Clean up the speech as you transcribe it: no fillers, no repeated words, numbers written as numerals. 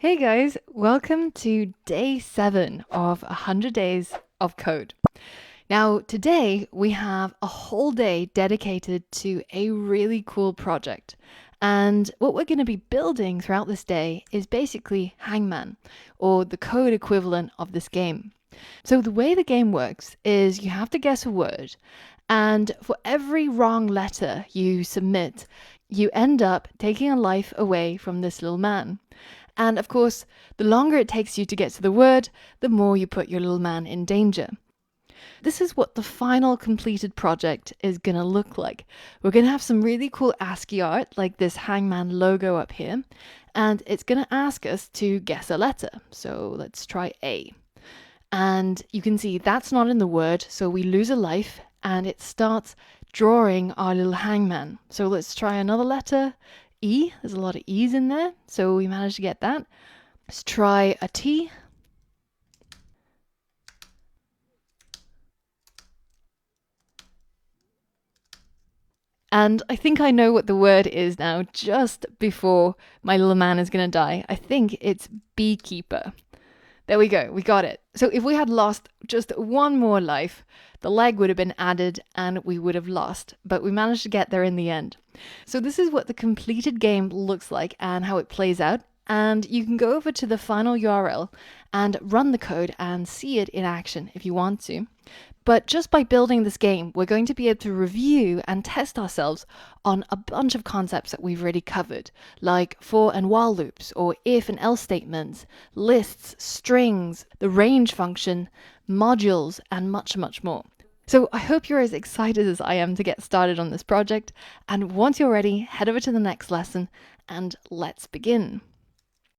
Hey guys, welcome to day 7 of 100 days of code. Now today we have a whole day dedicated to a really cool project. And what we're going to be building throughout this day is basically Hangman, or the code equivalent of this game. So the way the game works is you have to guess a word, and for every wrong letter you submit, you end up taking a life away from this little man. And of course, the longer it takes you to get to the word, the more you put your little man in danger. This is what the final completed project is going to look like. We're going to have some really cool ASCII art, like this Hangman logo up here, and it's going to ask us to guess a letter. So let's try A. And you can see that's not in the word, so we lose a life, and it starts drawing our little hangman. So let's try another letter. E. There's a lot of E's in there, so we managed to get that. Let's try a T. And I think I know what the word is now, just before my little man is going to die. I think it's beekeeper. There we go, we got it. So if we had lost just one more life, the leg would have been added and we would have lost, but we managed to get there in the end. So this is what the completed game looks like and how it plays out. And you can go over to the final URL and run the code and see it in action if you want to. But just by building this game, we're going to be able to review and test ourselves on a bunch of concepts that we've already covered, like for and while loops, or if and else statements, lists, strings, the range function, modules, and much, much more. So I hope you're as excited as I am to get started on this project. And once you're ready, head over to the next lesson and let's begin.